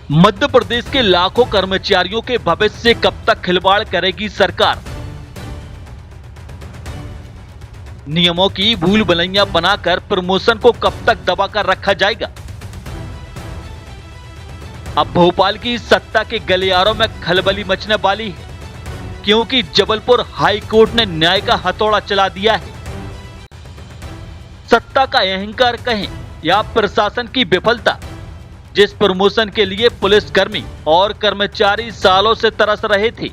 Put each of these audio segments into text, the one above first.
मध्य प्रदेश के लाखों कर्मचारियों के भविष्य से कब तक खिलवाड़ करेगी सरकार? नियमों की भूल भुलैया बनाकर प्रमोशन को कब तक दबाकर रखा जाएगा? अब भोपाल की सत्ता के गलियारों में खलबली मचने वाली है, क्योंकि जबलपुर हाई कोर्ट ने न्याय का हथौड़ा चला दिया है। सत्ता का अहंकार कहें या प्रशासन की विफलता, जिस प्रमोशन के लिए पुलिसकर्मी और कर्मचारी सालों से तरस रहे थे,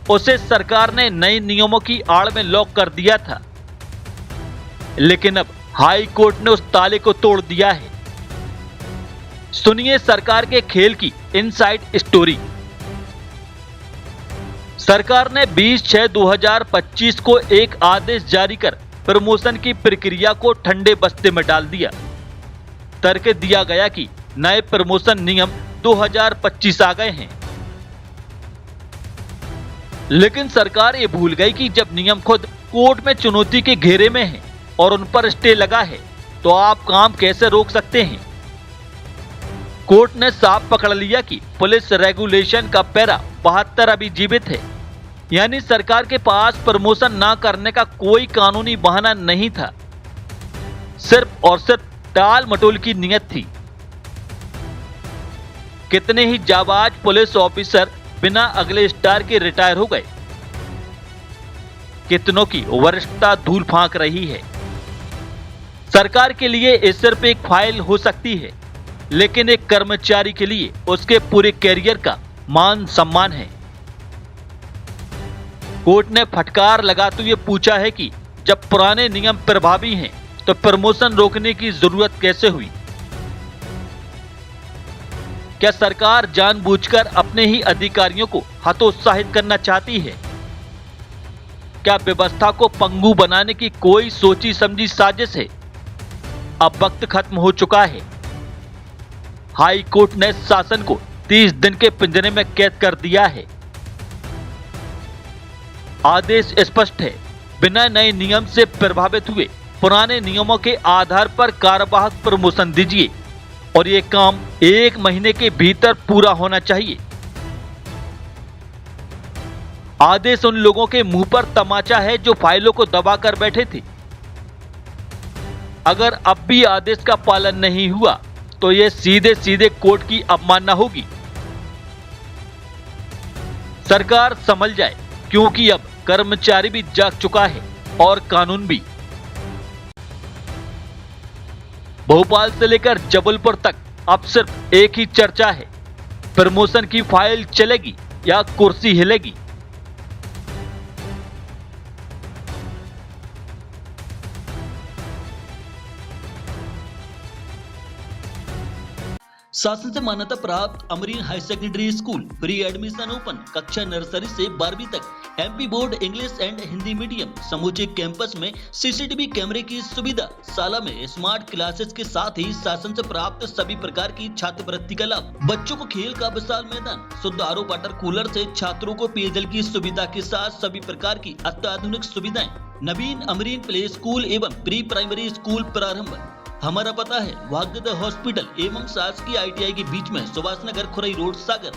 उसे सरकार ने नए नियमों की आड़ में लॉक कर दिया था। लेकिन अब हाई कोर्ट ने उस ताले को तोड़ दिया है। सुनिए सरकार के खेल की इनसाइड स्टोरी। सरकार ने 20/6/2025 को एक आदेश जारी कर प्रमोशन की प्रक्रिया को ठंडे बस्ते में डाल दिया। तर्क दिया गया कि नए प्रमोशन नियम 2025 आ गए हैं। लेकिन सरकार ये भूल गई कि जब नियम खुद कोर्ट में चुनौती के घेरे में हैं और उन पर स्टे लगा है, तो आप काम कैसे रोक सकते हैं? कोर्ट ने साफ पकड़ लिया कि पुलिस रेगुलेशन का पैरा 72 अभी जीवित है, यानी सरकार के पास प्रमोशन ना करने का कोई कानूनी बहाना नहीं था। सिर्फ और सिर्फ टाल मटोल की नीयत थी। कितने ही जाबाज पुलिस ऑफिसर बिना अगले स्टार के रिटायर हो गए। कितनों की वरिष्ठता धूल फांक रही है। सरकार के लिए ये सिर्फ एक फाइल हो सकती है, लेकिन एक कर्मचारी के लिए उसके पूरे कैरियर का मान सम्मान है। कोर्ट ने फटकार लगाते हुए पूछा है कि जब पुराने नियम प्रभावी हैं, तो प्रमोशन रोकने की जरूरत कैसे हुई? क्या सरकार जानबूझकर अपने ही अधिकारियों को हतोत्साहित करना चाहती है? क्या व्यवस्था को पंगु बनाने की कोई सोची समझी साजिश है? अब वक्त खत्म हो चुका है। हाई कोर्ट ने शासन को 30 दिन के पिंजरे में कैद कर दिया है। आदेश स्पष्ट है, बिना नए नियम से प्रभावित हुए पुराने नियमों के आधार पर कार्यवाहक प्रमोशन दीजिए, और ये काम 1 महीने के भीतर पूरा होना चाहिए। आदेश उन लोगों के मुंह पर तमाचा है जो फाइलों को दबाकर बैठे थे। अगर अब भी आदेश का पालन नहीं हुआ, तो यह सीधे सीधे कोर्ट की अवमानना होगी। सरकार संभल जाए, क्योंकि अब कर्मचारी भी जाग चुका है और कानून भी। भोपाल से लेकर जबलपुर तक अब सिर्फ एक ही चर्चा है, प्रमोशन की फाइल चलेगी या कुर्सी हिलेगी? शासन से मान्यता प्राप्त Amreen high secondary school pre admission open. कक्षा नर्सरी से 12वीं तक MP board English and Hindi medium. समूचे कैंपस में सीसीटीवी कैमरे की सुविधा। शाला में स्मार्ट क्लासेस के साथ ही शासन से प्राप्त सभी प्रकार की छात्रवृत्ति का लाभ। बच्चों को खेल का विशाल मैदान, शुद्ध आरओ वाटर कूलर से छात्रों को पेयजल की सुविधा के साथ सभी प्रकार की अत्याधुनिक सुविधाएं। नवीन अमरीन प्ले स्कूल एवं प्री प्राइमरी स्कूल प्रारंभ। हमारा पता है भाग्योदय हॉस्पिटल एवं शासकीय ITI के बीच में, सुभाष नगर, खुरई रोड, सागर।